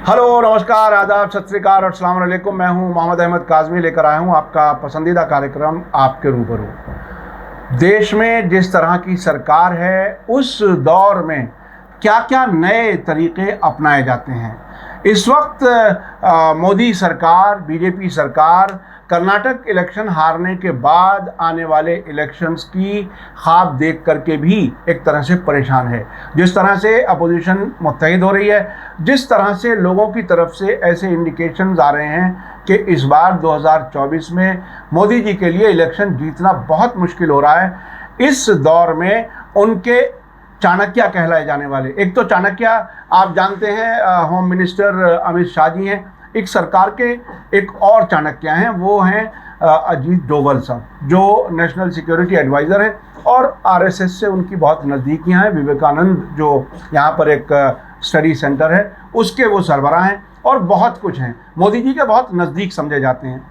Hello, नमस्कार, आदाब, सत श्री अकाल और अस्सलाम वालेकुम। मैं हूं मोहम्मद अहमद काज़मी, लेकर आया हूं आपका पसंदीदा कार्यक्रम आपके रूबरू। देश में जिस तरह की सरकार है, उस दौर में क्या क्या नए तरीक़े अपनाए जाते हैं। इस वक्त मोदी सरकार, बीजेपी सरकार कर्नाटक इलेक्शन हारने के बाद आने वाले इलेक्शंस की ख्वाब देख करके भी एक तरह से परेशान है। जिस तरह से अपोजिशन मुत्तहिद हो रही है, जिस तरह से लोगों की तरफ से ऐसे इंडिकेशंस आ रहे हैं कि इस बार 2024 में मोदी जी के लिए इलेक्शन जीतना बहुत मुश्किल हो रहा है। इस दौर में उनके चाणक्य कहलाए जाने वाले, एक तो चाणक्य आप जानते हैं होम मिनिस्टर अमित शाह जी हैं, एक सरकार के एक और चाणक्य हैं, वो हैं अजीत डोवल साहब, जो नेशनल सिक्योरिटी एडवाइज़र हैं और आरएसएस से उनकी बहुत नज़दीकियां हैं। विवेकानंद जो यहाँ पर एक स्टडी सेंटर है, उसके वो सरबराह हैं और बहुत कुछ हैं, मोदी जी के बहुत नज़दीक समझे जाते हैं।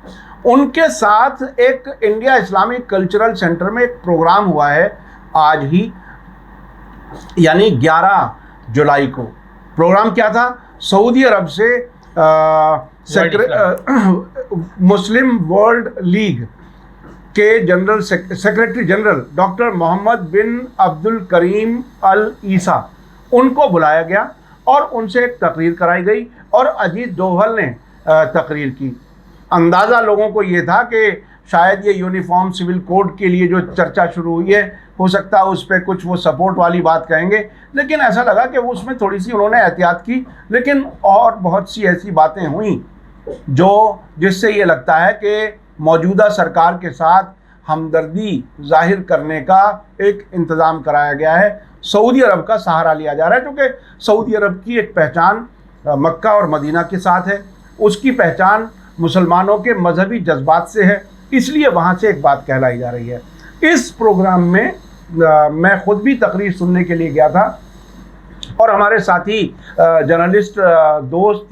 उनके साथ एक इंडिया इस्लामिक कल्चरल सेंटर में एक प्रोग्राम हुआ है आज ही, यानी 11 जुलाई को। प्रोग्राम क्या था? सऊदी अरब से मुस्लिम वर्ल्ड लीग के general secretary general doctor Mohammad bin Abdul Karim al Issa, उनको बुलाया गया और उनसे एक तकरीर कराई गई और अजीत डोभाल ने तकरीर की। अंदाज़ा लोगों को ये था कि शायद ये यूनिफॉर्म सिविल कोड के लिए जो चर्चा शुरू हुई है, हो सकता है उस पर कुछ वो सपोर्ट वाली बात कहेंगे, लेकिन ऐसा लगा कि वो उसमें थोड़ी सी उन्होंने एहतियात की। लेकिन और बहुत सी ऐसी बातें हुई जिससे ये लगता है कि मौजूदा सरकार के साथ हमदर्दी जाहिर करने का एक इंतज़ाम कराया गया है। सऊदी अरब का सहारा लिया जा रहा है, क्योंकि सऊदी अरब की एक पहचान मक्का और मदीना के साथ है, उसकी पहचान मुसलमानों के मजहबी जज्बात से है, इसलिए वहाँ से एक बात कहलाई जा रही है। इस प्रोग्राम में मैं ख़ुद भी तकरीर सुनने के लिए गया था और हमारे साथी जर्नलिस्ट दोस्त,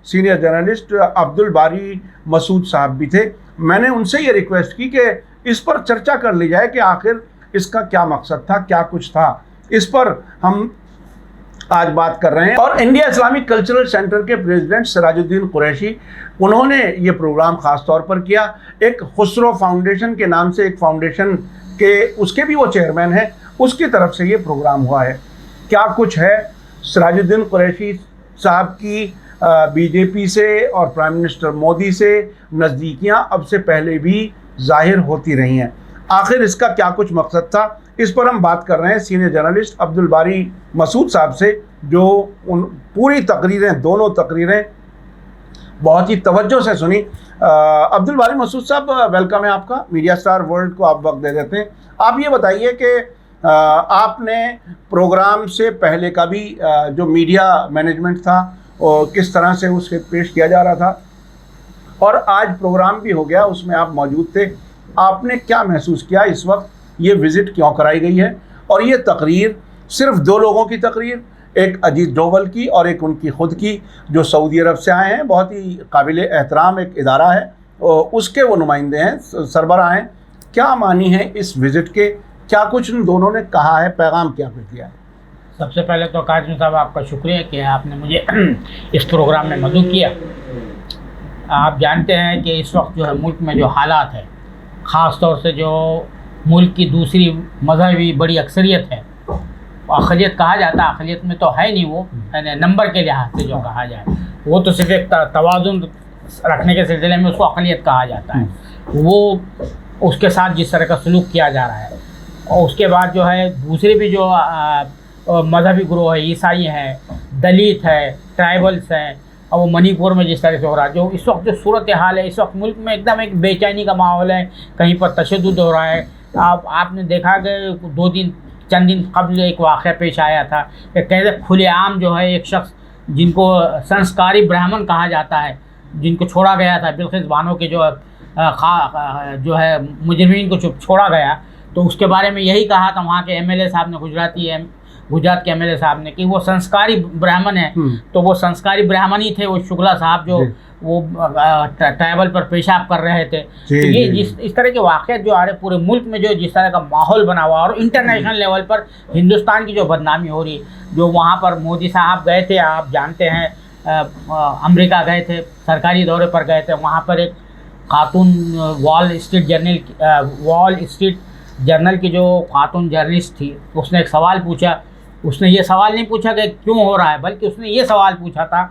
सीनियर जर्नलिस्ट अब्दुल बारी मसूद साहब भी थे। मैंने उनसे ये रिक्वेस्ट की कि इस पर चर्चा कर ली जाए कि आखिर इसका क्या मकसद था, क्या कुछ था। इस पर हम आज बात कर रहे हैं। और इंडिया इस्लामिक कल्चरल सेंटर के प्रेसिडेंट सिराजुद्दीन कुरैशी, उन्होंने ये प्रोग्राम ख़ास तौर पर किया। एक खुसरो फाउंडेशन के नाम से एक फाउंडेशन के, उसके भी वो चेयरमैन हैं, उसकी तरफ से ये प्रोग्राम हुआ है। क्या कुछ है? सिराजुद्दीन कुरैशी साहब की बीजेपी से और प्राइम मिनिस्टर मोदी से नज़दीकियाँ अब से पहले भी जाहिर होती रही हैं। आखिर इसका क्या कुछ मकसद था, इस पर हम बात कर रहे हैं सीनियर जर्नलिस्ट अब्दुल बारी मसूद साहब से, जो उन पूरी तकरीरें, दोनों तकरीरें बहुत ही तवज्जो से सुनी। अब्दुल बारी मसूद साहब, वेलकम है आपका। मीडिया स्टार वर्ल्ड को आप वक्त दे देते हैं। आप ये बताइए कि आपने प्रोग्राम से पहले का भी जो मीडिया मैनेजमेंट था और किस तरह से उसे पेश किया जा रहा था, और आज प्रोग्राम भी हो गया, उसमें आप मौजूद थे। आपने क्या महसूस किया इस वक्त? ये विज़िट क्यों कराई गई है? और ये तकरीर सिर्फ दो लोगों की तकरीर, एक अजीत डोभाल की और एक उनकी ख़ुद की, जो सऊदी अरब से आए हैं, बहुत ही काबिल एहतराम एक इदारा है, उसके वो नुमाइंदे हैं, सरबराह हैं। क्या मानी है इस विज़िट के? क्या कुछ उन दोनों ने कहा है? पैगाम क्या कुछ दिया है? सबसे पहले तो काज़मी साहब, आपका शुक्रिया कि आपने मुझे इस प्रोग्राम में मदद किया। आप जानते हैं कि इस वक्त जो है मुल्क में जो हालात है, ख़ास तौर से जो मुल्क की दूसरी मजहबी बड़ी अक्सरियत है, अक़लियत कहा जाता है, अक़लियत में तो है नहीं, वो नंबर के लिहाज से जो कहा जाए, वो तो सिर्फ एक तवाज़ुन रखने के सिलसिले में उसको अक़लियत कहा जाता है। वो उसके साथ जिस तरह का सलूक किया जा रहा है, और उसके बाद जो है दूसरे भी जो मजहबी ग्रोह है, ईसाई हैं, दलित है, ट्राइबल्स हैं, और वो मणिपुर में जिस तरह से हो रहा है, जो इस वक्त जो सूरत हाल है, इस वक्त मुल्क में एकदम एक बेचैनी का माहौल है, कहीं पर तशद्दुद हो रहा है। आपने देखा कि चंद दिन कबल एक वाक़या पेश आया था कि कैसे खुलेआम जो है एक शख्स जिनको संस्कारी ब्राह्मण कहा जाता है, जिनको छोड़ा गया था, बिल्किस बानो के जो है मुजरिमीन को छोड़ा गया, तो उसके बारे में यही कहा था वहाँ के एमएलए साहब ने, गुजरात के एमएलए साहब ने, कि वो संस्कारी ब्राह्मण है। तो वो संस्कारी ब्राह्मण ही थे, वो शुक्ला साहब जो वो ट्राइबल पर पेशाब कर रहे थे। तो ये इस तरह के वाक़यात जो आ रहे पूरे मुल्क में, जो जिस तरह का माहौल बना हुआ, और इंटरनेशनल लेवल पर हिंदुस्तान की जो बदनामी हो रही, जो वहाँ पर मोदी साहब गए थे, आप जानते हैं अमेरिका गए थे, सरकारी दौरे पर गए थे। वहाँ पर एक खातून वॉल स्ट्रीट जर्नल की जो खातून जर्नलिस्ट थी, उसने एक सवाल पूछा। उसने ये सवाल नहीं पूछा कि क्यों हो रहा है, बल्कि उसने ये सवाल पूछा था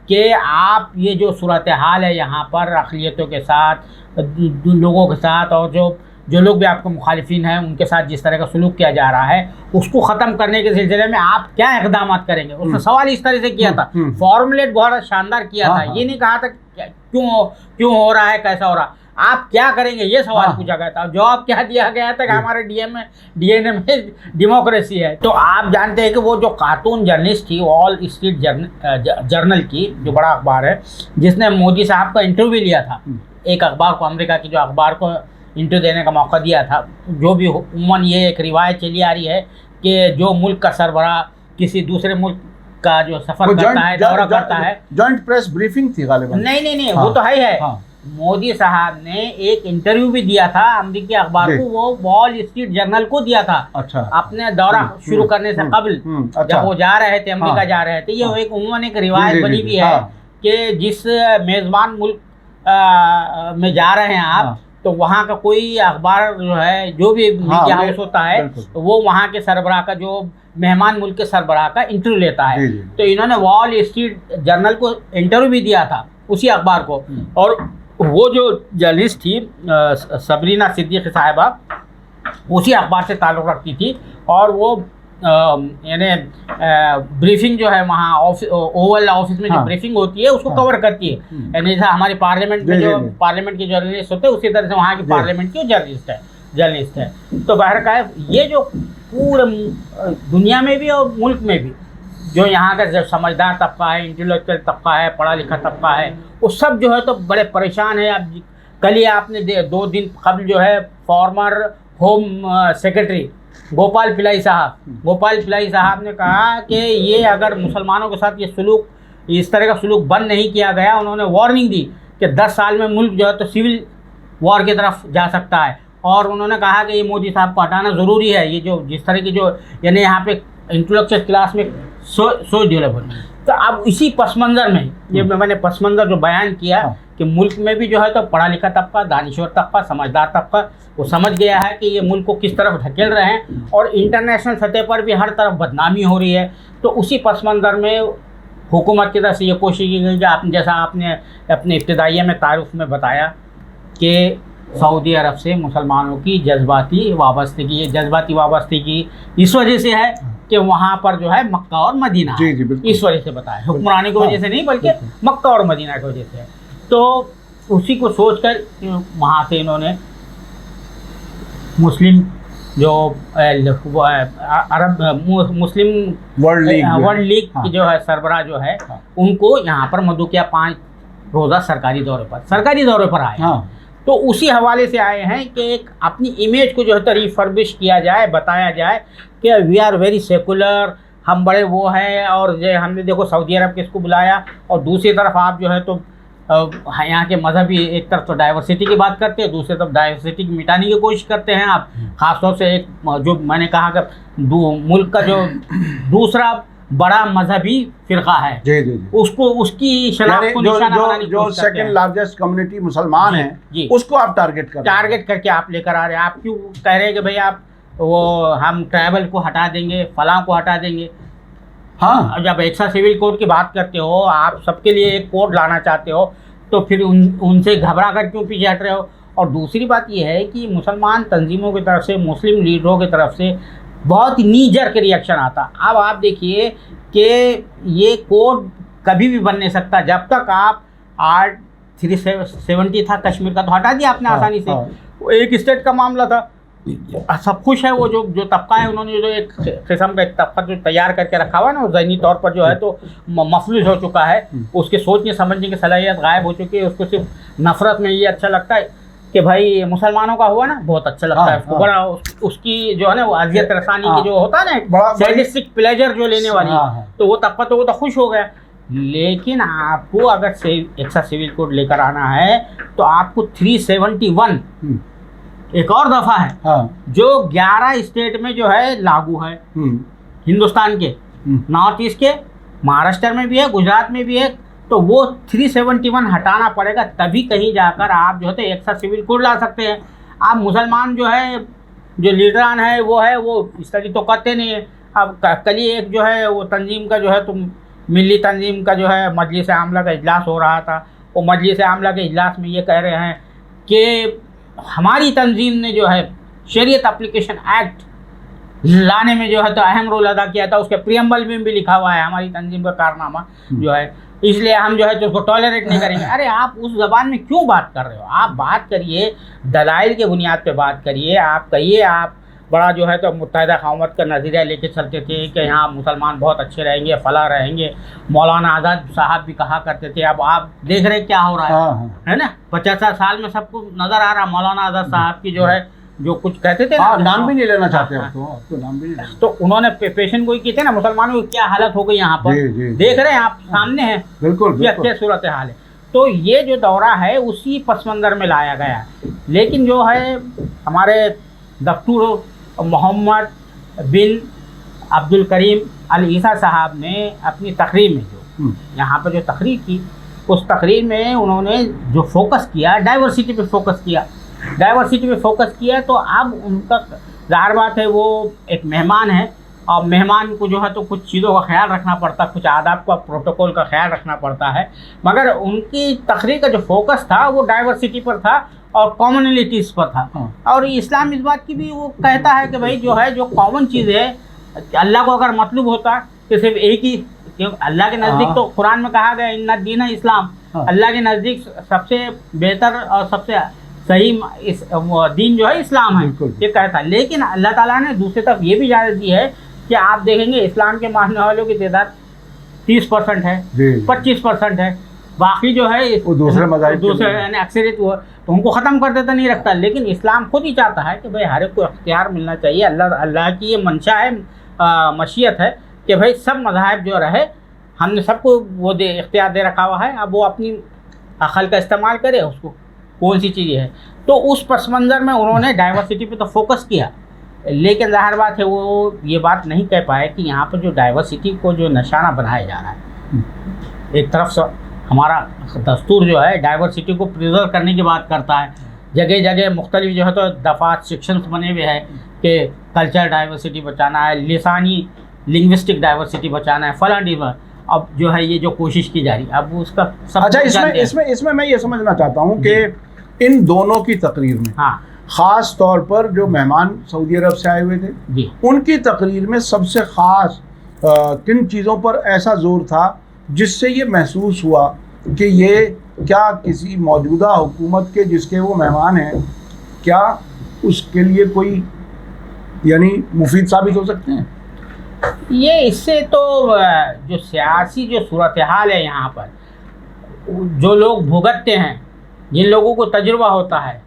कि आप ये जो सूरत हाल है यहाँ पर अक़लियतों के साथ, लोगों के साथ, और जो लोग भी आपके मुखालिफिन हैं उनके साथ जिस तरह का सलूक किया जा रहा है, उसको ख़त्म करने के सिलसिले में आप क्या इक़दाम करेंगे। उसने सवाल इस तरह से किया था, फॉर्मुलेट बहुत शानदार किया था। ये नहीं कहा था क्यों हो रहा है, कैसा हो रहा, आप क्या करेंगे, ये सवाल पूछा गया था। जवाब क्या दिया गया था कि हमारे डीएनए में डेमोक्रेसी है। तो आप जानते हैं कि वो जो कार्टून जर्नलिस्ट थी वॉल स्ट्रीट जर्नल की, जो बड़ा अखबार है, जिसने मोदी साहब का इंटरव्यू लिया था, एक अखबार को, अमेरिका की जो अखबार को इंटरव्यू देने का मौका दिया था। जो भी उमूमन ये एक रिवायत चली आ रही है कि जो मुल्क का सरबराह किसी दूसरे मुल्क का जो सफ़र करता है, दौरा करता है, जॉइंट प्रेस ब्रीफिंग थी गालिबन। नहीं, वो तो है। मोदी साहब ने एक इंटरव्यू भी दिया था अमेरिकी अखबार को, वो वॉल स्ट्रीट जर्नल को दिया था। अच्छा। अपने दौरा शुरू करने से कबल जब वो जा रहे थे, अमेरिका जा रहे थे। ये एक उम्मन एक रिवायत बनी हुई है कि जिस मेज़बान मुल्क में जा रहे हैं आप, तो वहाँ का कोई अखबार जो है, जो भी मीडिया हाउस होता है, वो वहाँ के सरबराह का, जो मेहमान मुल्क के सरबराह का इंटरव्यू लेता है। तो इन्होंने वॉल स्ट्रीट जर्नल को इंटरव्यू भी दिया था, उसी अखबार को। और वो जो जर्नलिस्ट थी सबरीना सिद्दीकी साहिबा, उसी अखबार से ताल्लुक़ रखती थी। और वो यानी ब्रीफिंग जो है वहाँ ओवल ऑफिस में जो ब्रीफिंग होती है उसको कवर करती है। यानी जैसा हमारी पार्लियामेंट में जो पार्लियामेंट के जर्नलिस्ट होते हैं, उसी तरह से वहाँ की पार्लियामेंट की जर्नलिस्ट है। तो बहरकैफ ये जो पूरे दुनिया में भी और मुल्क में भी जो यहाँ का जो समझदार तबका है, इंटेलेक्चुअल तबका है, पढ़ा लिखा तबका है, वो सब जो है तो बड़े परेशान है। अब कल ही आपने 2 दिन कबल जो है farmer home secretary Gopal Pillai साहब ने कहा कि ये अगर मुसलमानों के साथ ये सलूक, इस तरह का सलूक बंद नहीं किया गया, उन्होंने वार्निंग दी कि 10 साल में मुल्क जो है तो सिविल वॉर की तरफ जा सकता है। और उन्होंने कहा कि ये मोदी साहब को हटाना ज़रूरी है। ये जो जिस तरह की जो यानी यहाँ पे इंटेलेक्चुअल क्लास में सोच डेवलप हो। तो अब इसी पस मंज़र में ये मैंने पस मंज़र जो बयान किया कि मुल्क में भी जो है तो पढ़ा लिखा तबका, दानिश्वर तबका, समझदार तबका वो समझ गया है कि ये मुल्क को किस तरफ धकेल रहे हैं, और इंटरनेशनल सतह पर भी हर तरफ बदनामी हो रही है। तो उसी पस मंज़र में हुकूमत की तरफ से ये कोशिश की गई कि जैसा आपने अपने इब्तिदाइया में तारुफ में बताया कि सऊदी अरब से मुसलमानों की जज्बाती वाबस्तगी इस वजह से है कि वहाँ पर जो है मक्का और मदीना, इस वजह से बताया, हुक्मरानी की वजह से नहीं बल्कि मक्का और मदीना की वजह से है। तो उसी को सोचकर वहाँ से इन्होंने मुस्लिम जो मुस्लिम वर्ल्ड लीग की जो है सरबराह जो है, उनको यहाँ पर मदऊ किया 5 रोज़ा सरकारी दौरे पर आए। तो उसी हवाले से आए हैं कि एक अपनी इमेज को जो है तो रिफर्बिश किया जाए, बताया जाए कि वी आर वेरी सेकुलर, हम बड़े वो हैं। और जो हमने देखो सऊदी अरब किसको बुलाया, और दूसरी तरफ आप जो है तो यहाँ के मजहबी, एक तरफ तो डाइवर्सिटी की बात करते हैं, दूसरी तरफ डाइवर्सिटी मिटाने की कोशिश करते हैं आप। ख़ासतौर से एक जो मैंने कहा कि मुल्क का जो दूसरा बड़ा मजहबी फिरका है, उसको उसकी शनाख्त को निशाना बनाने की कोशिश करते हैं। सेकंड लार्जेस्ट कम्युनिटी मुसलमान है, उसको आप टारगेट करके आप लेकर आ रहे हैं। आप क्यों कह रहे हैं कि भाई आप वो हम ट्राइबल को हटा देंगे, फलां को हटा देंगे। जब एक्सा सिविल कोड की बात करते हो, आप सबके लिए एक कोड लाना चाहते हो, तो फिर उनसे घबरा कर क्यों पीछे हट रहे हो। और दूसरी बात यह है कि मुसलमान तंजीमों की तरफ से, मुस्लिम लीडरों की तरफ से बहुत नी जर्क रिएक्शन आता। अब आप देखिए कि ये कोड कभी भी बन नहीं सकता जब तक आप आर्ट 370 था कश्मीर का, तो हटा दिया आपने आसानी से। वो एक स्टेट का मामला था, सब खुश है। वो जो तबका है, उन्होंने जो एक किस्म का एक तबका जो तैयार करके रखा हुआ है ना, वो ज़हनी तौर पर जो है तो मफलूज हो चुका है, उसके सोचने समझने की सलाहियत गायब हो चुकी है। उसको सिर्फ नफ़रत में ये अच्छा लगता है कि भाई मुसलमानों का हुआ ना, बहुत अच्छा लगता है उसको। बड़ा उसकी जो है ना वो अजियत रसानी की जो होता है ना, सैडिस्टिक प्लेजर जो लेने वाली, तो वो तबका तो वो तो खुश हो गया। लेकिन आपको अगर एक्सा सिविल कोड लेकर आना है तो आपको 371 एक और दफ़ा है जो 11 स्टेट में जो है लागू है, हिंदुस्तान के नॉर्थ ईस्ट के, महाराष्ट्र में भी है, गुजरात में भी है, तो वो 371 हटाना पड़ेगा, तभी कहीं जाकर आप जो है तो एक साथ सिविल कोड ला सकते हैं। आप मुसलमान जो है, जो लीडरान है वो स्टडी तो करते नहीं है। अब कल ही एक जो है वो तंजीम का जो है तो मिली तंजीम का जो है मजलिस आमला का इजलास हो रहा था। वो मजलिस आमला के इजलास में ये कह रहे हैं कि हमारी तंजीम ने जो है शरीयत एप्लीकेशन एक्ट लाने में जो है तो अहम रोल अदा किया था। उसके प्रियम्बल में भी लिखा हुआ है हमारी तंजीम का कारनामा जो है, इसलिए हम जो है तो उसको टॉलरेट नहीं करेंगे। अरे आप उस जबान में क्यों बात कर रहे हो? आप बात करिए, दलाइल के बुनियाद पे बात करिए। आप कहिए आप बड़ा जो है तो मुत्तहिदा कौमत का नज़रिया लेके चलते थे कि यहाँ मुसलमान बहुत अच्छे रहेंगे, फला रहेंगे। मौलाना आज़ाद साहब भी कहा करते थे। अब आप देख रहे क्या हो रहा है ना? 50 साल में सबको नज़र आ रहा मौलाना आज़ाद साहब की जो है जो कुछ कहते थे ना, नाम भी नहीं लेना चाहते अब तो नाम भी नहीं। तो उन्होंने पेशेंट को किए थे ना, मुसलमानों की क्या हालत हो गई यहाँ पर देख रहे हैं आप, सामने है बिल्कुल क्या सूरत हाल है। तो ये जो दौरा है उसी पस मंज़र में लाया गया है। लेकिन जो है हमारे doctor Mohammad bin Abdul Karim al ईसा साहब ने अपनी तकरीर में जो यहाँ पर जो तकरीर की, उस तकरीर में उन्होंने जो फोकस किया डाइवर्सिटी पे फोकस किया। डाइवर्सिटी पे फोकस किया तो अब उनका ज़ाहिर बात है वो एक मेहमान है और मेहमान को जो है तो कुछ चीज़ों का ख्याल रखना पड़ता है, कुछ आदाब का प्रोटोकॉल का ख्याल रखना पड़ता है। मगर उनकी तकरीर का जो फोकस था वो डाइवर्सिटी पर था और कॉमनलिटीज़ पर था। और इस्लाम इस बात की भी वो कहता है कि भाई जो है जो कॉमन चीज़ है, अल्लाह को अगर मतलब होता कि सिर्फ एक ही, क्योंकि अल्लाह के नज़दीक तो कुरान में कहा गया इन्ना दीन है इस्लाम, अल्लाह के नज़दीक सबसे बेहतर और सबसे सही इस दीन जो है इस्लाम है, ये कहता है। लेकिन अल्लाह ताला ने दूसरी तरफ ये भी इजाज़त दी है कि आप देखेंगे इस्लाम के मानने वालों की तादाद 30% है, 25% है, बाकी जो है दूसरे मज़ाहिब दूसरे यानी अक्सरियत वो, तो उनको ख़त्म कर देता नहीं रखता। लेकिन इस्लाम खुद ही चाहता है कि भाई हर एक को अख्तियार मिलना चाहिए। अल्लाह की ये मंशा है, मशीयत है कि भाई सब मज़ाहिब जो रहे, हमने सबको वो इख्तियार दे रखा हुआ है। अब वो अपनी अक़ल का इस्तेमाल करे, उसको कौन सी चीज़ है। तो उस पस मंज़र में उन्होंने डाइवर्सिटी पे तो फोकस किया, लेकिन ज़ाहिर बात है वो ये बात नहीं कह पाए कि यहाँ पर जो डाइवर्सिटी को जो निशाना बनाया जा रहा है, एक तरफ से हमारा दस्तूर जो है डाइवर्सिटी को प्रिजर्व करने की बात करता है। जगह जगह मुख्तलिफ जो है तो दफ़ात सेक्शंस बने हुए हैं कि कल्चर डाइवर्सिटी बचाना है, लिसानी लिंग्विस्टिक डाइवर्सिटी बचाना है, फलां डिवर। अब जो है ये जो कोशिश की जा रही है, अब उसका सब अच्छा इसमें मैं ये समझना चाहता हूँ कि इन दोनों की तकरीर में ख़ास तौर पर जो मेहमान सऊदी अरब से आए हुए थे उनकी तकरीर में सबसे ख़ास किन चीज़ों पर ऐसा जोर था जिससे ये महसूस हुआ कि ये क्या किसी मौजूदा हुकूमत के जिसके वो मेहमान हैं, क्या उसके लिए कोई यानी मुफीद साबित हो सकते हैं? ये इससे तो जो सियासी जो सूरत हाल है यहाँ पर, जो लोग भुगतते हैं, जिन लोगों को तजुर्बा होता है,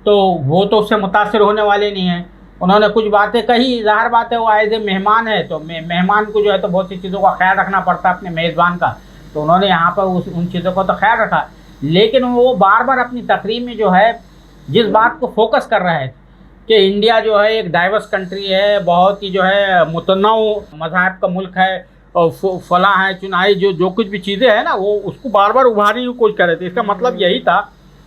तो वो तो उससे मुतासिर होने वाले नहीं हैं। उन्होंने कुछ बातें कही, ज़ाहिर बात है वो एज ए मेहमान है, तो मेहमान को जो है तो बहुत सी चीज़ों का ख्याल रखना पड़ता है अपने मेज़बान का, तो उन्होंने यहाँ पर उन चीज़ों का तो ख्याल रखा। लेकिन वो बार बार अपनी तकरीर में जो है जिस बात को फोकस कर रहे थे कि इंडिया जो है एक डाइवर्स कंट्री है, बहुत ही जो है मुतनव्वि मज़ाहिब का मुल्क है, और फलां है चुनाई जो कुछ भी चीज़ें हैं ना, वो उसको बार बार उभारने की कोशिश कर रहे थे। इसका मतलब यही था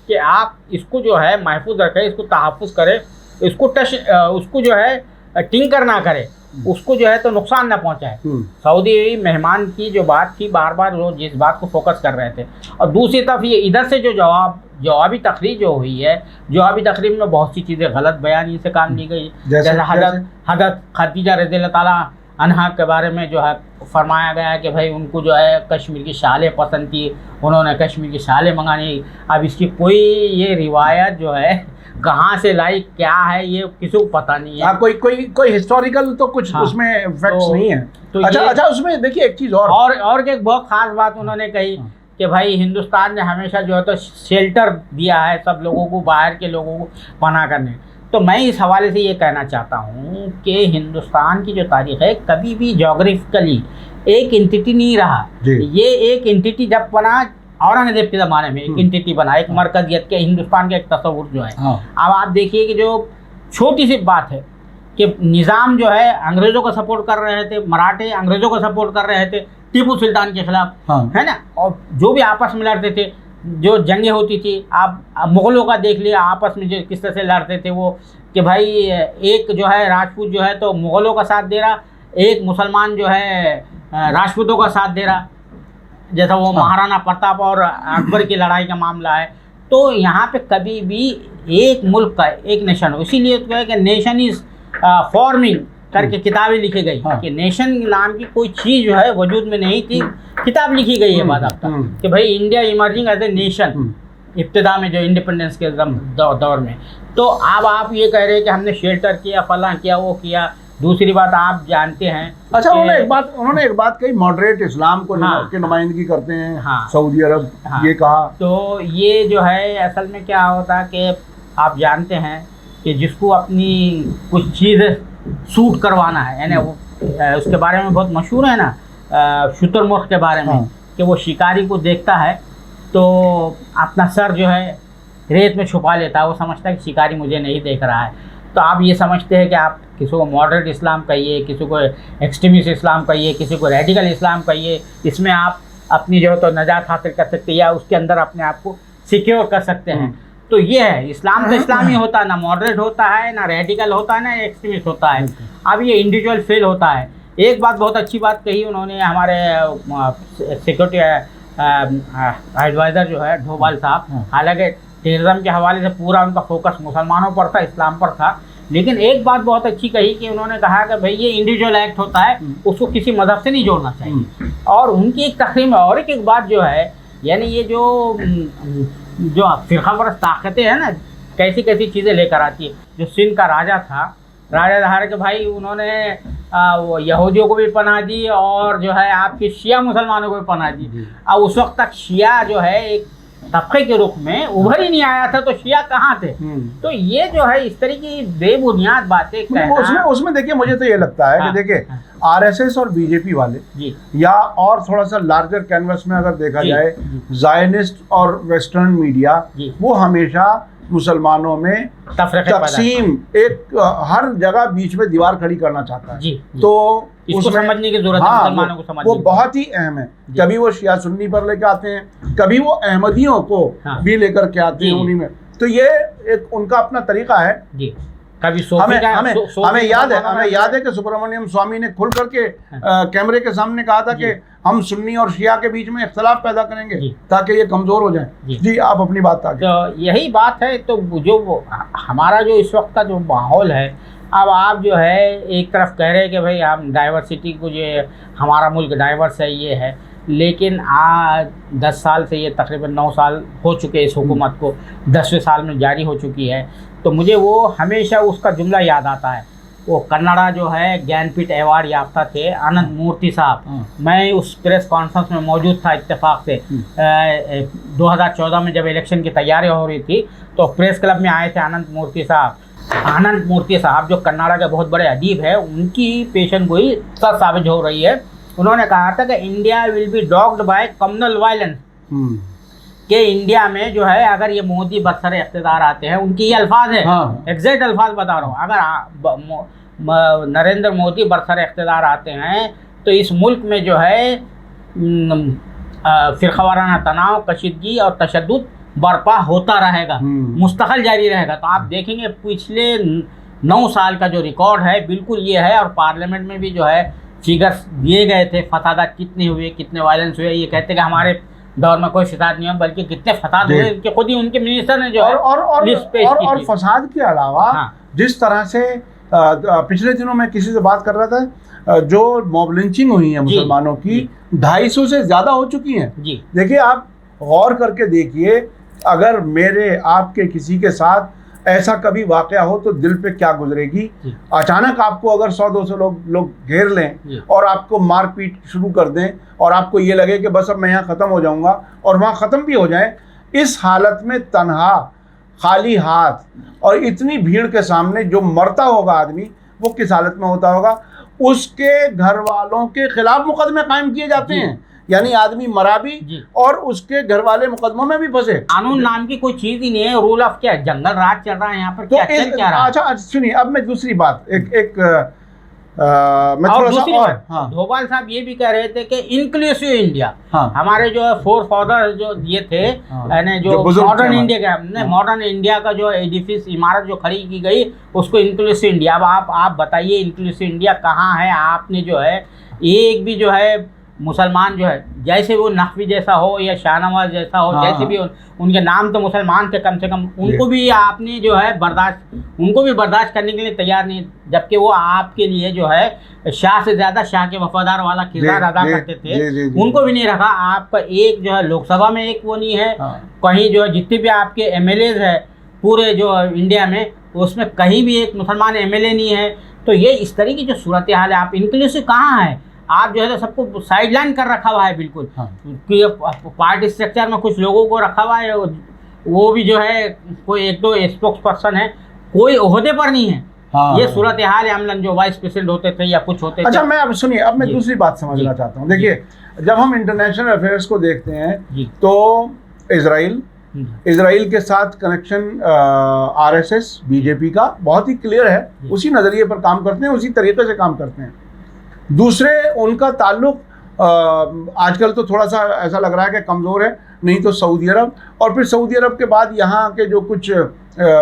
कि आप इसको जो है महफूज रखें, इसको तहफ़्फ़ुज़ करें, उसको जो है टिंकर ना करे, उसको जो है तो नुकसान ना पहुंचाए। सऊदी मेहमान की जो बात थी, बार बार लोग जिस बात को फोकस कर रहे थे। और दूसरी तरफ ये इधर से जो जवाबी तकरीर जो हुई है, जवाबी तकरीर में बहुत सी चीज़ें गलत बयानी से काम ली गई। जैसे हज़रत खदीजा रज़ियल्लाहु ताला अन्हा के बारे में जो है फरमाया गया कि भाई उनको जो है कश्मीर की शालें पसंद थी, उन्होंने कश्मीर की शालें मंगानी। अब इसकी कोई ये रिवायत जो है कहाँ से लाई, क्या है, ये किसी को पता नहीं है। कोई हिस्टोरिकल तो कुछ उसमें फैक्ट्स नहीं है। तो अच्छा उसमें देखिए एक चीज़ और एक बहुत ख़ास बात उन्होंने कही कि भाई हिंदुस्तान ने हमेशा जो है तो शेल्टर दिया है सब लोगों को, बाहर के लोगों को पनाह करने। तो मैं इस हवाले से ये कहना चाहता हूँ कि हिंदुस्तान की जो तारीख़ है कभी भी जोग्राफिकली एक एंटिटी नहीं रहा। ये एक एंटिटी जब बना औरंगज़ेब के ज़माने में एक एंटिटी बना, एक मरकज़ियत के हिंदुस्तान का एक तस्वुर जो है। अब आप देखिए कि जो छोटी सी बात है कि निज़ाम जो है अंग्रेज़ों को सपोर्ट कर रहे थे, मराठे अंग्रेज़ों को सपोर्ट कर रहे थे, टीपू सुल्तान के खिलाफ, हाँ। है ना, और जो भी आपस में लड़ते थे, जो जंगें होती थी, आप मुगलों का देख लिया आपस में जो किस तरह से लड़ते थे वो, कि भाई एक जो है राजपूत जो है तो मुगलों का साथ दे रहा, एक मुसलमान जो है राजपूतों का साथ दे रहा, जैसा वो महाराणा प्रताप और अकबर की लड़ाई का मामला है। तो यहाँ पे कभी भी एक मुल्क का एक नेशन हो, इसीलिए तो है कि नेशन इज फॉर्मिंग करके किताबें लिखी गई, कि नेशन नाम की कोई चीज़ जो है वजूद में नहीं थी, किताब लिखी गई है बाद अब तक कि भाई India emerging as a nation, इब्तिदा में जो इंडिपेंडेंस के दौर में। तो अब आप ये कह रहे हैं कि हमने शेल्टर किया, फलां किया, वो किया। दूसरी बात आप जानते हैं, अच्छा उन्होंने एक बात कही, मॉडरेट इस्लाम को की नुमाइंदगी करते हैं सऊदी अरब, ये कहा। तो ये जो है असल में क्या होता है कि आप जानते हैं कि जिसको अपनी कुछ चीज़ सूट करवाना है, यानी वो उसके बारे में बहुत मशहूर है ना, शुतुरमुर्ग के बारे में, कि वो शिकारी को देखता है तो अपना सर जो है रेत में छुपा लेता है, वो समझता है कि शिकारी मुझे नहीं देख रहा है। तो आप ये समझते हैं कि आप किसी को मॉडरेट इस्लाम कहिए, किसी को एक्सट्रीमिस्ट इस्लाम कहिए, किसी को रेडिकल इस्लाम कहिए, इसमें आप अपनी जो है तो नजात हासिल कर सकते हैं या उसके अंदर अपने आप को सिक्योर कर सकते हैं। तो ये है, इस्लाम तो इस्लामी होता है, ना मॉडरेट होता है, ना रेडिकल होता है, ना एक्सट्रीमिस्ट होता है। अब ये इंडिविजुअल फेल होता है। एक बात बहुत अच्छी बात कही उन्होंने, हमारे सिक्योरिटी एडवाइज़र जो है डोभाल साहब, हालांकि टेररिज्म के हवाले से पूरा उनका फोकस मुसलमानों पर था, इस्लाम पर था, लेकिन एक बात बहुत अच्छी कही कि उन्होंने कहा कि भाई ये इंडिविजुअल एक्ट होता है, उसको किसी मज़हब से नहीं जोड़ना चाहिए। और उनकी एक तकरीर में और एक बात जो है, यानी ये जो फ़िरक़ापरस्त ताकतें हैं ना, कैसी कैसी चीज़ें लेकर आती है। जो सिंध का राजा था, राजा धार के भाई, उन्होंने वो यहूदियों को भी पनाह दी और जो है आपके शिया मुसलमानों को भी पनाह दी। अब उस वक्त तक शिया जो है एक तबके के रूप में उभर ही नहीं आया था, तो शिया कहाँ थे। तो ये जो है इस तरह की बेबुनियाद बातें कहना, उसमें देखिए मुझे तो ये लगता है कि देखिए आरएसएस और बीजेपी वाले या और थोड़ा सा लार्जर कैनवस में अगर देखा जाए, ज़ायनिस्ट और वेस्टर्न मीडिया वो हमेशा मुसलमानों में तकसीम, एक हर जगह बीच में दीवार खड़ी करना चाहता है। तो इसको समझने की जरूरत है, मुसलमानों को समझने, वो बहुत ही अहम है। कभी वो शिया सुन्नी पर लेके आते हैं, कभी वो अहमदियों को भी लेकर के आते हैं उन्हीं में। तो ये एक उनका अपना तरीका है। कभी हमें याद है कि सुब्रमण्यम स्वामी ने खुल करके कैमरे के सामने कहा था कि हम सुन्नी और शिया के बीच में इख्तलाफ पैदा करेंगे ताकि ये कमज़ोर हो जाए। जी आप अपनी बात आगे। तो यही बात है। तो जो हमारा जो इस वक्त का जो माहौल है, अब आप जो है एक तरफ कह रहे हैं कि भाई हम डाइवर्सिटी को, जो हमारा मुल्क डाइवर्स है, ये है, लेकिन आज 10 साल से, ये तकरीबन 9 साल हो चुके इस हुकूमत को, 10वें साल में जारी हो चुकी है। तो मुझे वो हमेशा उसका जुमला याद आता है, वो कन्नड़ा जो है ज्ञानपीठ अवार्ड याफ्ता थे अनंत मूर्ति साहब। मैं उस प्रेस कॉन्फ्रेंस में मौजूद था इत्तेफाक से। 2014 में जब इलेक्शन की तैयारी हो रही थी तो प्रेस क्लब में आए थे अनंत मूर्ति साहब। अनंत मूर्ति साहब जो कन्नड़ा के बहुत बड़े अदीब है, उनकी पेशन गोई सच साबित हो रही है। उन्होंने कहा था कि India will be dogged by communal violence, कि इंडिया में जो है अगर ये मोदी बरसर इख्तिदार आते हैं, उनकी ये अल्फाज है, एग्जैक्ट अल्फाज बता रहा हूँ, अगर नरेंद्र मोदी बरसर इख्तिदार आते हैं तो इस मुल्क में जो है फ़िरक़ावाराना तनाव, कशीदगी और तशद्दुद बर्पा होता रहेगा, मुस्तक़िल जारी रहेगा। तो आप देखेंगे पिछले 9 साल का जो रिकॉर्ड है बिल्कुल ये है। और पार्लियामेंट में भी जो है फिगर्स दिए गए थे, फसादात कितने हुए, कितने वायलेंस हुए। ये कहते हैं कि हमारे दौर में कोई फसाद नहीं है, बल्कि कितने फसाद हुए कि खुद ही उनके मिनिस्टर ने जो लिस्ट पेश की थी। और फसाद के अलावा जिस तरह से पिछले दिनों मैं किसी से बात कर रहा था, जो मॉब लिंचिंग हुई है मुसलमानों की 250 से ज़्यादा हो चुकी हैं। देखिए आप गौर करके देखिए, अगर मेरे आपके किसी के साथ ऐसा कभी वाक़या हो तो दिल पे क्या गुजरेगी। अचानक आपको अगर 100-200 लोग घेर लें और आपको मार पीट शुरू कर दें और आपको ये लगे कि बस अब मैं यहाँ ख़त्म हो जाऊँगा और वहाँ ख़त्म भी हो जाए, इस हालत में तन्हा, खाली हाथ और इतनी भीड़ के सामने जो मरता होगा आदमी, वो किस हालत में होता होगा। उसके घर वालों के खिलाफ मुकदमे कायम किए जाते हैं, यानी आदमी मरा भी और उसके घर वाले मुकदमों में भी फंसे। कानून नाम की कोई चीज ही नहीं है, रूल ऑफ क्या, जंगल राज चल रहा है यहाँ पर। तो क्या रहा है? अच्छा सुनिए, अब मैं दूसरी बात, एक मैं और थोड़ा दूसरी सा और बात, हाँ डोभाल साहब ये भी कह रहे थे कि इंक्लूसिव इंडिया, हाँ हमारे जो फोर फादर जो दिए थे, हाँ, यानी जो जो बुजुर्ग थे मॉडर्न हमारे। इंडिया का, हाँ। मॉडर्न इंडिया का जो एडिफिस इमारत जो खड़ी की गई उसको इंक्लूसिव इंडिया। अब आप बताइए इंक्लूसिव इंडिया कहाँ है? आपने जो है एक भी जो है मुसलमान जो है, जैसे वो नकवी जैसा हो या शाहनवाज जैसा हो, हाँ, जैसे भी उनके नाम तो मुसलमान थे कम से कम, उनको भी आपने जो है उनको भी बर्दाश्त करने के लिए तैयार नहीं, जबकि वो आपके लिए जो है शाह से ज़्यादा शाह के वफादार वाला किरदार अदा करते थे, उनको भी नहीं रखा। आपका एक जो है लोकसभा में एक वो नहीं है, कहीं जो है जितने भी आपके MLAs है पूरे जो इंडिया में, उसमें कहीं भी एक मुसलमान MLA नहीं है। तो ये इस तरह की जो सूरत हाल है, आप इंक्लूसिव कहाँ है? आप जो है तो सबको साइडलाइन कर रखा हुआ है बिल्कुल। कि पार्टी स्ट्रक्चर में कुछ लोगों को रखा हुआ है, वो भी जो है कोई एक दो स्पोक्स पर्सन है, कोई ओहदे पर नहीं है। ये सूरत हाल है अमलन, जो वाइस प्रेसिडेंट होते थे या कुछ होते थे। अच्छा, मैं अब सुनिए, अब मैं दूसरी बात समझना चाहता हूँ। देखिए, जब हम इंटरनेशनल अफेयर्स को देखते हैं तो इजराइल के साथ कनेक्शन RSS BJP का बहुत ही क्लियर है, उसी नज़रिए पर काम करते हैं, उसी तरीके से काम करते हैं। दूसरे उनका ताल्लुक आजकल तो थोड़ा सा ऐसा लग रहा है कि कमज़ोर है, नहीं तो सऊदी अरब, और फिर सऊदी अरब के बाद यहाँ के जो कुछ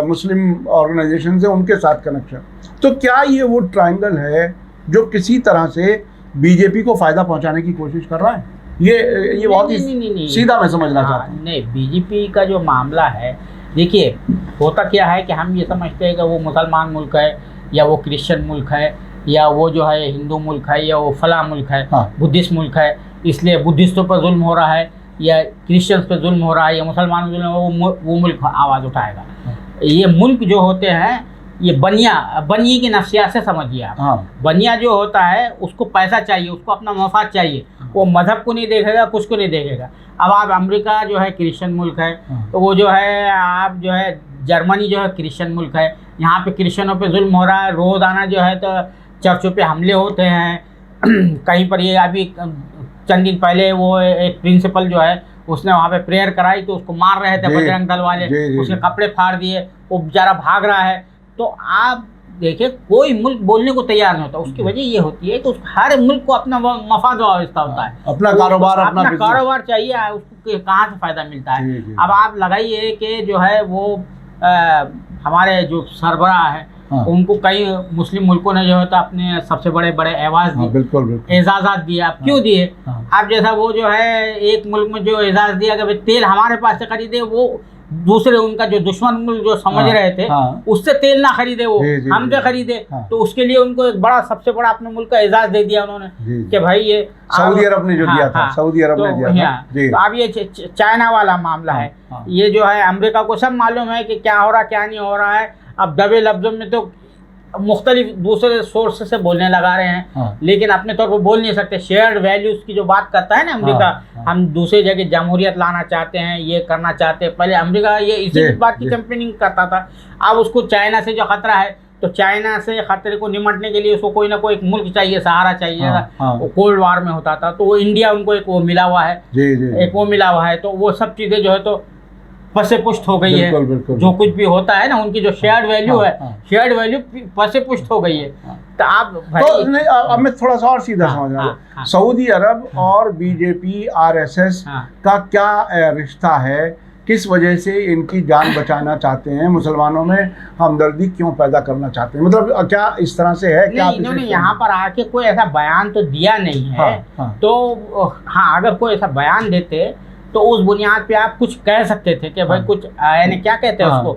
मुस्लिम ऑर्गेनाइजेशन हैं उनके साथ कनेक्शन। तो क्या ये वो ट्रायंगल है जो किसी तरह से बीजेपी को फ़ायदा पहुँचाने की कोशिश कर रहा है? ये बहुत ही सीधा मैं समझना चाहता हूँ। नहीं, बीजेपी का जो मामला है, देखिए होता क्या है कि हम ये समझते हैं कि वो मुसलमान मुल्क है या वो क्रिश्चियन मुल्क है या वो जो है हिंदू मुल्क है या वो फला मुल्क है, बुद्धिस्ट मुल्क है, इसलिए बुद्धिस्टों पर जुल्म हो रहा है या क्रिश्चियंस पर जुल्म हो रहा है या मुसलमानों पर जुल्म, वो मुल्क आवाज़ उठाएगा। ये मुल्क जो होते हैं ये बनिए की नफ्सियात से समझिए आप। बनिया जो होता है उसको पैसा चाहिए, उसको अपना मफाद चाहिए, वो मजहब को नहीं देखेगा, कुछ को नहीं देखेगा। अब आप अमेरिका जो है क्रिश्चियन मुल्क है, तो वो जो है आप जो है जर्मनी जो है क्रिश्चियन मुल्क है, यहाँ पे क्रिश्चियनों पे जुल्म हो रहा है, रोज़ाना जो है तो चर्चों पे हमले होते हैं। कहीं पर ये अभी चंद दिन पहले वो एक प्रिंसिपल जो है उसने वहाँ पे प्रेयर कराई तो उसको मार रहे थे बजरंग दल वाले, उसके कपड़े फाड़ दिए, वो बेचारा भाग रहा है। तो आप देखिए कोई मुल्क बोलने को तैयार नहीं होता, उसकी वजह ये होती है कि हर मुल्क को अपना मफाद वाबस्ता होता है, अपना कारोबार, अपना कारोबार चाहिए, उसको कहाँ से फ़ायदा मिलता है। अब आप लगाइए कि जो है वो हमारे जो सरबराह है उनको कई मुस्लिम मुल्कों ने जो है तो अपने सबसे बड़े एवाज दिए, बिल्कुल एजाज़ात दिए। आप क्यों दिए? अब जैसा वो जो है एक मुल्क में जो एजाज़ दिया कि भाई तेल हमारे पास से खरीदे, वो दूसरे उनका जो दुश्मन मुल्क जो समझ रहे थे उससे तेल ना खरीदे, वो हमसे खरीदे। तो उसके लिए उनको एक बड़ा सबसे बड़ा अपने मुल्क का एजाज़ दे दिया उन्होंने कि भाई ये सऊदी अरब ने जो दिया था, सऊदी अरब ने दिया था। तो अब ये चाइना वाला मामला है, ये जो है अमेरिका को सब मालूम है कि क्या हो रहा क्या नहीं हो रहा है। अब दबे लफ्ज़ों में तो मुख्तलिफ दूसरे सोर्स से बोलने लगा रहे हैं, लेकिन अपने तौर पर बोल नहीं सकते। शेयर्ड वैल्यूज़ की जो बात करता है ना अमेरिका, हम दूसरे जगह जमहूरियत लाना चाहते हैं, ये करना चाहते हैं। पहले अमेरिका ये इसी बात की कैंपेनिंग करता था। अब उसको चाइना से जो ख़तरा है, तो चाइना से ख़तरे को निमटने के लिए उसको कोई ना कोई एक मुल्क चाहिए, सहारा चाहिए। वो कोल्ड वार में होता था, तो वो इंडिया उनको एक वो मिला हुआ है, एक वो मिला हुआ है। तो वो सब चीज़ें जो है तो पसे पुष्ट हो गई है। जो कुछ भी होता है ना, उनकी जो शेयर्ड वैल्यू है, शेयर्ड वैल्यू पसे पुष्ट हो गई है। तो आप तो नहीं, अब मैं थोड़ा सा और सीधा समझ रहा हूँ, सऊदी अरब और बीजेपी RSS का क्या रिश्ता है? किस वजह से इनकी जान बचाना चाहते हैं? मुसलमानों में हमदर्दी क्यों पैदा करना चाहते हैं? मतलब क्या इस तरह से है? क्या इन्होंने यहाँ पर आके कोई ऐसा बयान तो दिया नहीं है। तो हाँ, अगर कोई ऐसा बयान देते तो उस बुनियाद पे आप कुछ कह सकते थे कि भाई कुछ यानी क्या कहते हैं उसको,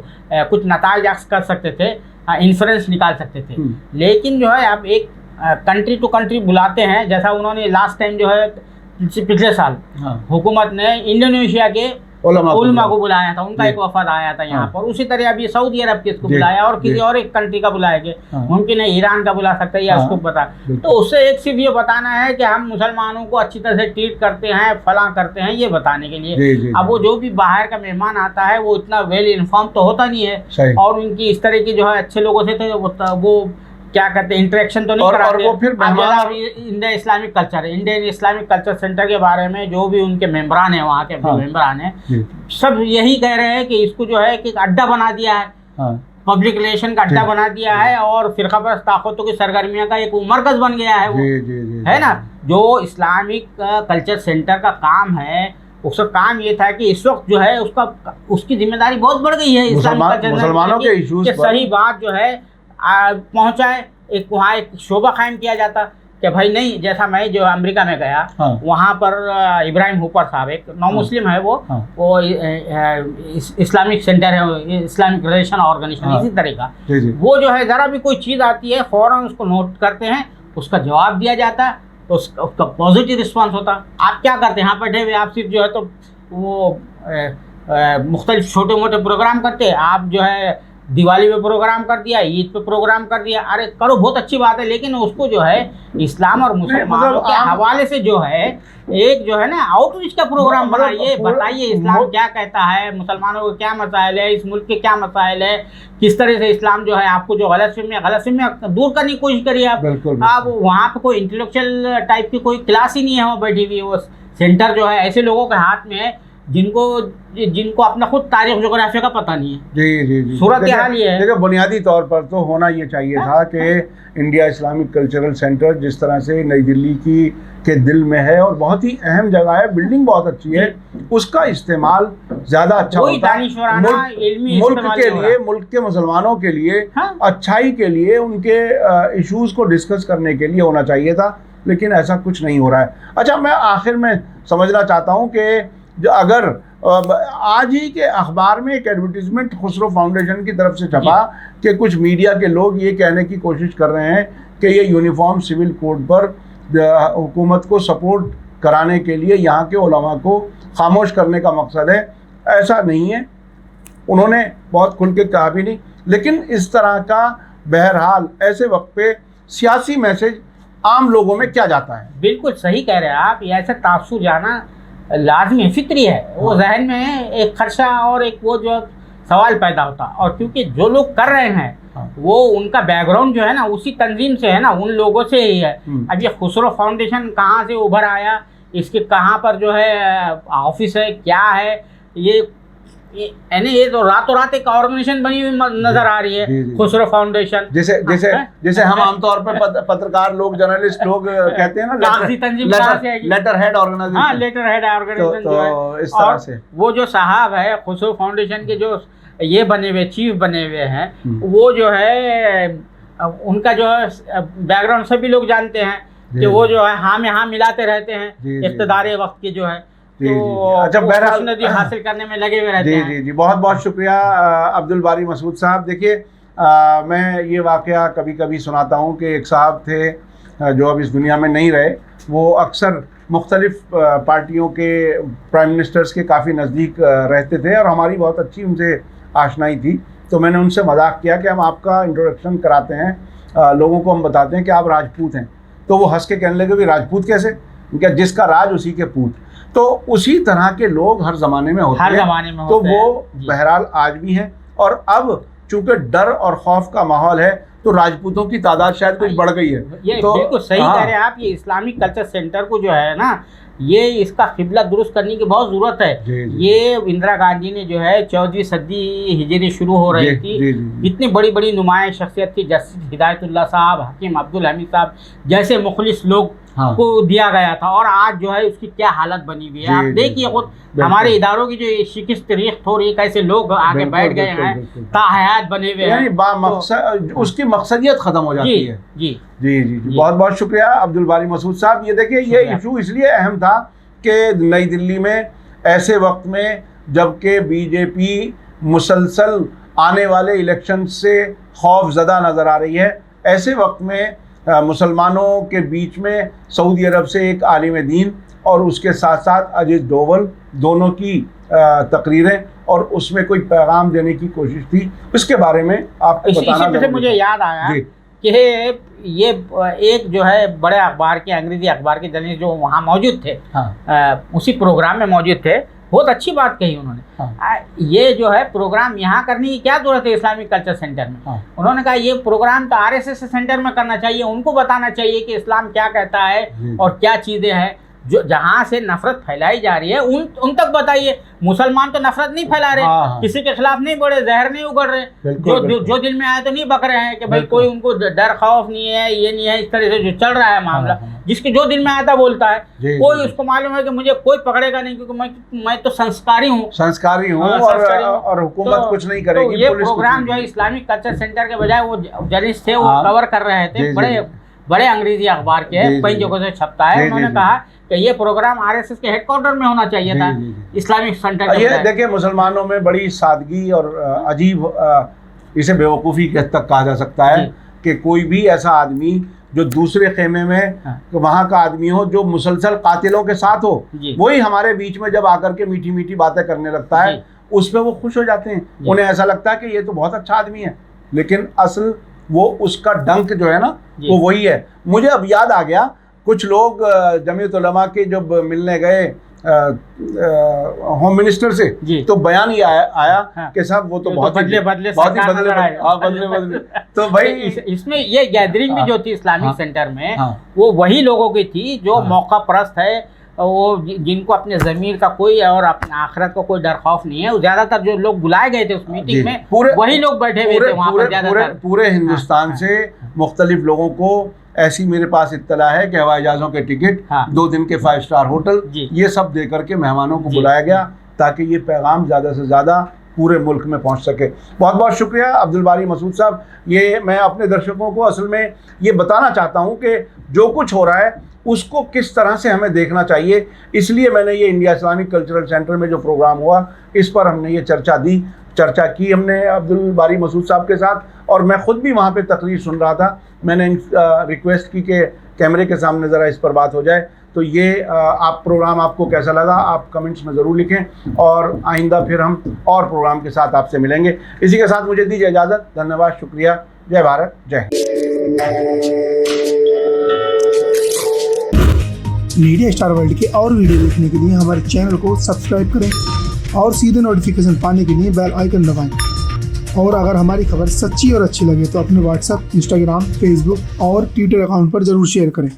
कुछ नताइज कर सकते थे, इन्फ्रेंस निकाल सकते थे। लेकिन जो है आप एक कंट्री टू कंट्री बुलाते हैं, जैसा उन्होंने लास्ट टाइम जो है पिछले साल हुकूमत ने इंडोनेशिया के उलमा को बुलाया था, उनका एक वफद आया था यहाँ पर। उसी तरह अभी सऊदी अरब के इसको बुलाया और किसी और एक कंट्री का बुलाएंगे, मुमकिन है ईरान का बुला सकते हैं या उसको बता। तो उससे एक सिर्फ ये बताना है कि हम मुसलमानों को अच्छी तरह से ट्रीट करते हैं, फलां करते हैं, ये बताने के लिए। अब वो जो भी बाहर का मेहमान आता है वो इतना वेल इन्फॉर्म तो होता नहीं है, और उनकी इस तरह की जो है अच्छे लोगों से तो वो क्या कहते हैं इंटरेक्शन तो नहीं कराते। और वो फिर इंडियन इस्लामिक कल्चर है, इंडियन इस्लामिक कल्चर सेंटर के बारे में जो भी उनके मेंबरान हैं, वहाँ के मेंबरान हैं, सब यही कह रहे हैं कि इसको जो है कि अड्डा बना दिया है। पब्लिक रिलेशन का अड्डा जी। बना दिया है और फिरका परस्त ताकतों की सरगर्मियों का एक मरकज बन गया है वो, जी जी जी है ना। जो इस्लामिक कल्चर सेंटर का काम है, उसका काम ये था कि इस वक्त जो है उसकी जिम्मेदारी बहुत बढ़ गई है इस्लामिक कल्चर मुसलमानों के इश्यूज पर सही बात जो है पहुंचाए। एक वहाँ एक शोबा कायम किया जाता कि भाई नहीं, जैसा मैं जो अमेरिका में गया, हाँ। वहाँ पर इब्राहिम हुपर साहब एक नॉन मुस्लिम है वो, हाँ। वो इस्लामिक सेंटर है, इस्लामिक रिलेशन ऑर्गेनाइजेशन, हाँ। इसी तरह का। जी जी वो जो है ज़रा भी कोई चीज़ आती है फ़ौरन उसको नोट करते हैं, उसका जवाब दिया जाता है, तो उसका पॉजिटिव रिस्पांस होता। आप क्या करते हैं यहाँ बैठे हुए, आप सिर्फ जो है तो वो मुख्तलिफ छोटे मोटे प्रोग्राम करते हैं। आप जो है दिवाली पे प्रोग्राम कर दिया, ईद पे प्रोग्राम कर दिया, अरे करो, बहुत अच्छी बात है, लेकिन उसको जो है इस्लाम और मुसलमानों के हवाले से जो है एक जो है ना आउटरीच का प्रोग्राम बनाइए, बताइए इस्लाम क्या कहता है, मुसलमानों को क्या मसाइल है, इस मुल्क के क्या मसाइल है, किस तरह से इस्लाम जो है आपको जो गलतफहमियां दूर करने की कोशिश करिए आप। अब वहाँ पे कोई इंटेलेक्चुअल टाइप की कोई क्लास ही नहीं है वहाँ बैठी हुई। वो सेंटर जो है ऐसे लोगों के हाथ में है जिनको अपना खुद तारीख जोग्राफिया का पता नहीं है। जी जी जी सूरत हाल ये है। देखिए, बुनियादी तौर पर तो होना ये चाहिए था कि इंडिया इस्लामिक कल्चरल सेंटर जिस तरह से नई दिल्ली के दिल में है और बहुत ही अहम जगह है, बिल्डिंग बहुत अच्छी है, उसका इस्तेमाल ज़्यादा अच्छा होता है मुल्क के लिए, मुल्क के मुसलमानों के लिए, अच्छाई के लिए, उनके इश्यूज़ को डिस्कस करने के लिए होना चाहिए था, लेकिन ऐसा कुछ नहीं हो रहा है। अच्छा, मैं आखिर में समझना चाहता हूँ कि जो अगर आज ही के अखबार में एक एडवर्टीजमेंट खुसरो फाउंडेशन की तरफ से छपा कि कुछ मीडिया के लोग ये कहने की कोशिश कर रहे हैं कि ये यूनिफॉर्म सिविल कोड पर हुकूमत को सपोर्ट कराने के लिए यहाँ के उलमा को खामोश करने का मकसद है। ऐसा नहीं है, उन्होंने बहुत खुल के कहा भी नहीं, लेकिन इस तरह का बहरहाल ऐसे वक्त पे सियासी मैसेज आम लोगों में क्या जाता है। बिल्कुल सही कह रहे हैं आप, ये ऐसा तासुर जाना लाजमी फित्री है। वो जहन में एक खर्चा और एक वो जो सवाल पैदा होता, और क्योंकि जो लोग कर रहे हैं वो उनका बैकग्राउंड जो है ना उसी तंजीम से है ना, उन लोगों से ही है। अब ये खुसरो फाउंडेशन कहाँ से उभर आया, इसके कहाँ पर जो है ऑफिस है, क्या है, ये तो रातों रात एक ऑर्गेनाइजेशन बनी हुई नजर आ रही है, खुसरो फाउंडेशन। जैसे हम आमतौर पर पत्रकार लोग, जर्नलिस्ट लोग कहते हैं ना, लेटर हेड ऑर्गेनाइजेशन। हाँ, लेटर हेड ऑर्गेनाइजेशन जो है इस तरह से। वो जो साहब है खुसरो फाउंडेशन के जो ये बने हुए चीफ बने हुए हैं, वो जो है उनका जो है बैकग्राउंड सभी लोग जानते हैं कि वो जो है हाँ में हाँ मिलाते रहते हैं इख्तिदार वक्त के जो है, तो अच्छा, बहरहाल हासिल करने में लगे हुए रहते हैं। जी, बहुत बहुत शुक्रिया अब्दुल बारी मसूद साहब। देखिए, मैं ये वाक़या कभी कभी सुनाता हूँ कि एक साहब थे जो अब इस दुनिया में नहीं रहे, वो अक्सर मुख्तलिफ पार्टियों के प्राइम मिनिस्टर्स के काफ़ी नज़दीक रहते थे और हमारी बहुत अच्छी उनसे आशनाई थी। तो मैंने उनसे मजाक किया कि हम आपका इंट्रोडक्शन कराते हैं, लोगों को हम बताते हैं कि आप राजपूत हैं। तो वो हंस के कहने लगे, भी राजपूत कैसे, क्या जिसका राज उसी के पूत। तो उसी तरह के लोग हर ज़माने में होते हैं, तो वो बहरहाल आज भी हैं। और अब चूंकि डर और खौफ का माहौल है तो राजपूतों की तादाद शायद कुछ बढ़ गई है। ये तो बिल्कुल सही कह रहे हैं आप। ये इस्लामिक कल्चर सेंटर को जो है ना, ये इसका किबला दुरुस्त करने की बहुत ज़रूरत है। ये इंदिरा गांधी ने जो है 14वीं सदी हिजरी शुरू हो रही थी, इतनी बड़ी बड़ी नुमाया शख्सियत थी, जस्टिस हिदायतुल्लाह साहब, हकीम अब्दुल हमीद साहब जैसे मुखलिस लोग को दिया गया था, और आज जो है उसकी क्या हालत बनी हुई है। आप देखिए खुद हमारे इदारों की जो शिकस्त रेख हो रही है, कैसे लोग आगे बैठ गए हैं, ताहयात बने हुए हैं, उसकी मकसदियत खत्म हो जाती है। जी जी जी जी, बहुत बहुत शुक्रिया अब्दुल बारी मसूद साहब। ये देखिए, ये इशू इसलिए अहम था कि नई दिल्ली में ऐसे वक्त में जबकि बीजेपी मुसलसल आने वाले इलेक्शन से खौफ ज़दा नज़र आ रही है, ऐसे वक्त में मुसलमानों के बीच में सऊदी अरब से एक आलिम दीन और उसके साथ साथ अजीज डोवल, दोनों की तकरीरें और उसमें कोई पैगाम देने की कोशिश थी, उसके बारे में आपको बताना से मुझे याद आया कि ये एक जो है बड़े अखबार के, अंग्रेजी अखबार के जर्नलिस्ट जो वहाँ मौजूद थे, उसी प्रोग्राम में मौजूद थे, बहुत अच्छी बात कही उन्होंने। ये जो है प्रोग्राम यहाँ करने की क्या जरूरत है इस्लामिक कल्चर सेंटर में। उन्होंने कहा ये प्रोग्राम तो आरएसएस सेंटर में करना चाहिए, उनको बताना चाहिए कि इस्लाम क्या कहता है और क्या चीज़ें हैं। जो जहाँ से नफरत फैलाई जा रही है उन तक बताइए। मुसलमान तो नफरत नहीं फैला रहे, हाँ। किसी के खिलाफ नहीं बढ़े, जहर नहीं उगड़ रहे, जो दिल में आए तो नहीं बक रहे हैं कि भाई कोई उनको डर खौफ नहीं है, ये नहीं है। इस तरह से जो चल रहा है मामला, जिसके जो दिल में आता बोलता है, कोई उसको मालूम है कि मुझे कोई पकड़ेगा नहीं, क्योंकि मैं तो संस्कारी हूँ और हुकूमत कुछ नहीं करेगी। तो ये प्रोग्राम जो है इस्लामिक कल्चर सेंटर के बजाय वो जर्नलिस्ट थे वो कवर कर रहे थे, बड़े अंग्रेजी अखबार के कई जगहों से छपता है। उन्होंने कहा कि ये प्रोग्राम आरएसएस के हेडक्वार्टर में होना चाहिए था, इस्लामिक सेंटर। ये देखिए, मुसलमानों में बड़ी सादगी और अजीब, इसे बेवकूफ़ी तक कहा जा सकता है कि कोई भी ऐसा आदमी जो दूसरे खेमे में वहाँ का आदमी हो, जो मुसलसल कातिलों के साथ हो, वही हमारे बीच में जब आकर के मीठी मीठी बातें करने लगता है, उस पर वो खुश हो जाते हैं। उन्हें ऐसा लगता है कि ये तो बहुत अच्छा आदमी है, लेकिन असल वो उसका डंक जो है ना वो वही है। मुझे अब याद आ गया, कुछ लोग जमीयत उलमा के जब मिलने गए होम मिनिस्टर से, तो बयान ही आया कि साहब वो तो बहुत ही बदले। तो भाई इसमें ये गैदरिंग भी जो थी इस्लामिक सेंटर में, वो वही लोगों की थी जो मौका परस्त है, वो जिनको अपने ज़मीर का कोई और अपने आखिरत का कोई डर खौफ नहीं है। ज़्यादातर जो लोग बुलाए गए थे उस मीटिंग में, वही लोग बैठे हुए थे वहाँ पर ज़्यादातर। पूरे हिंदुस्तान से मुख्तलिफ लोगों को ऐसी मेरे पास इत्तला है कि हवाई जहाज़ों के टिकट, 2 दिन के 5 स्टार होटल, ये सब दे करके मेहमानों को बुलाया गया ताकि ये पैगाम ज़्यादा से ज़्यादा पूरे मुल्क में पहुंच सके। बहुत बहुत शुक्रिया अब्दुल बारी मसूद साहब। ये मैं अपने दर्शकों को असल में ये बताना चाहता हूं कि जो कुछ हो रहा है उसको किस तरह से हमें देखना चाहिए, इसलिए मैंने ये इंडिया इस्लामिक कल्चरल सेंटर में जो प्रोग्राम हुआ इस पर हमने ये चर्चा की हमने अब्दुल बारी मसूद साहब के साथ, और मैं ख़ुद भी वहाँ पे तकरीर सुन रहा था। मैंने रिक्वेस्ट की कि कैमरे के सामने ज़रा इस पर बात हो जाए। तो ये आप प्रोग्राम आपको कैसा लगा आप कमेंट्स में ज़रूर लिखें, और आइंदा फिर हम और प्रोग्राम के साथ आपसे मिलेंगे। इसी के साथ मुझे दीजिए इजाज़त। धन्यवाद, शुक्रिया। जय भारत, जय मीडिया स्टार वर्ल्ड के और वीडियो देखने के लिए हमारे चैनल को सब्सक्राइब करें और सीधे नोटिफिकेशन पाने के लिए बेल आइकन दबाएं। और अगर हमारी खबर सच्ची और अच्छी लगे तो अपने व्हाट्सएप, इंस्टाग्राम, फेसबुक और ट्विटर अकाउंट पर ज़रूर शेयर करें।